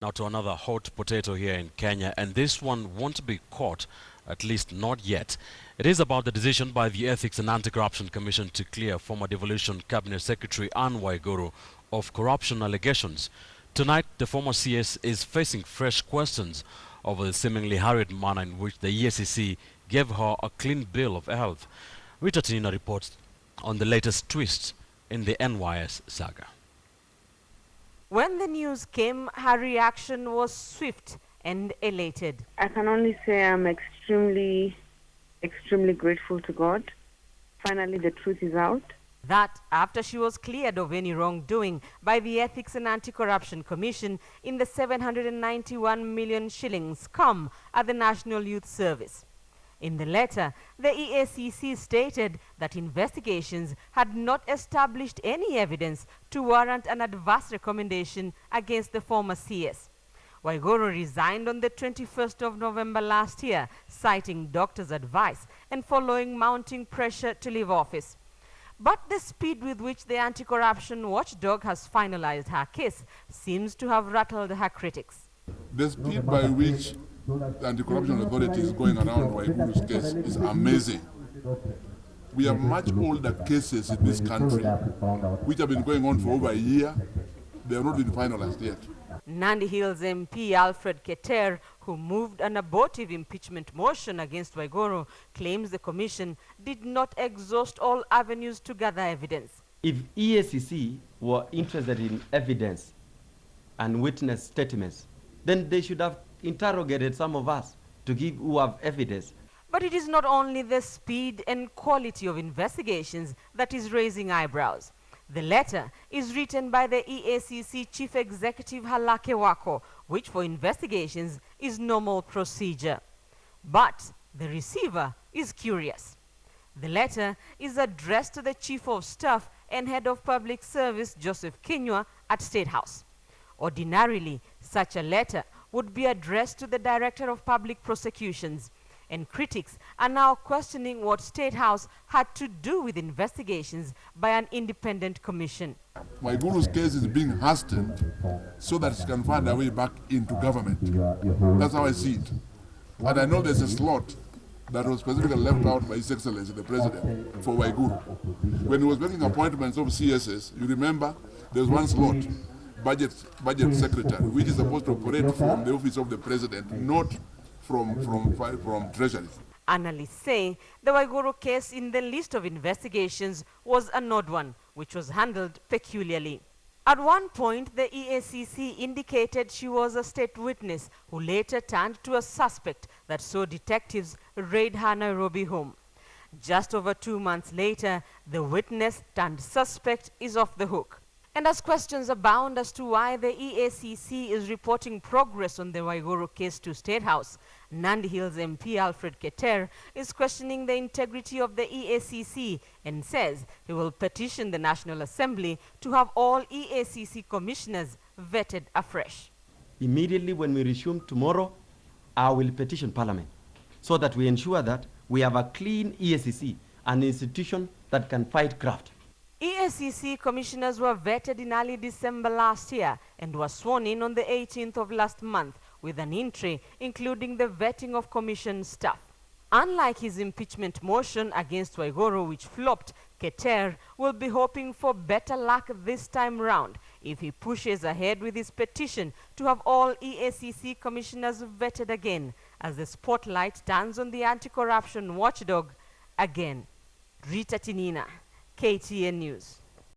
Now to another hot potato here in Kenya, and this one won't be caught, at least not yet. It is about the decision by the Ethics and Anti-Corruption Commission to clear former Devolution Cabinet Secretary Anne Waiguru of corruption allegations. Tonight, the former CS is facing fresh questions over the seemingly hurried manner in which the EACC gave her a clean bill of health. Rita Tinina reports on the latest twist in the NYS saga. When the news came, her reaction was swift and elated. I can only say I'm extremely grateful to God. Finally, the truth is out. That after she was cleared of any wrongdoing by the Ethics and Anti-Corruption Commission in the 791 million shillings come at the National Youth Service. In the letter, the EACC stated that investigations had not established any evidence to warrant an adverse recommendation against the former CS. Waiguru resigned on the 21st of November last year, citing doctors' advice and following mounting pressure to leave office. But the speed with which the anti-corruption watchdog has finalized her case seems to have rattled her critics. The speed by which the anti-corruption authority is going around Waiguru's case is amazing. We have much older cases in this country which have been going on for over a year. They have not been finalized yet. Nandi Hills MP Alfred Keter, who moved an abortive impeachment motion against Waiguru, claims the commission did not exhaust all avenues to gather evidence. If EACC were interested in evidence and witness statements, then they should have interrogated some of us to give who have evidence. But it is not only the speed and quality of investigations that is raising eyebrows. The letter is written by the EACC Chief Executive Halake Wako, which for investigations is normal procedure. But the receiver is curious. The letter is addressed to the Chief of Staff and Head of Public Service, Joseph Kinyua, at State House. Ordinarily, such a letter would be addressed to the Director of Public Prosecutions, and critics are now questioning what State House had to do with investigations by an independent commission. Waiguru's case is being hastened so that she can find her way back into government. That's how I see it. And I know there's a slot that was specifically left out by His Excellency the President for Waiguru. When he was making appointments of CSS, you remember there was one slot, budget secretary, which is supposed to operate from the office of the President, not from Treasury. Analysts say the Waiguru case in the list of investigations was an odd one, which was handled peculiarly. At one point, the EACC indicated she was a state witness who later turned to a suspect that saw detectives raid her Nairobi home. Just over 2 months later, the witness turned suspect is off the hook. And as questions abound as to why the EACC is reporting progress on the Waiguru case to State House, Nandi Hills MP Alfred Keter is questioning the integrity of the EACC and says he will petition the National Assembly to have all EACC commissioners vetted afresh. Immediately when we resume tomorrow, I will petition Parliament so that we ensure that we have a clean EACC, an institution that can fight graft. EACC commissioners were vetted in early December last year and were sworn in on the 18th of last month with an entry including the vetting of commission staff. Unlike his impeachment motion against Waiguru, which flopped, Keter will be hoping for better luck this time round if he pushes ahead with his petition to have all EACC commissioners vetted again as the spotlight turns on the anti-corruption watchdog again. Rita Tinina, KTN News.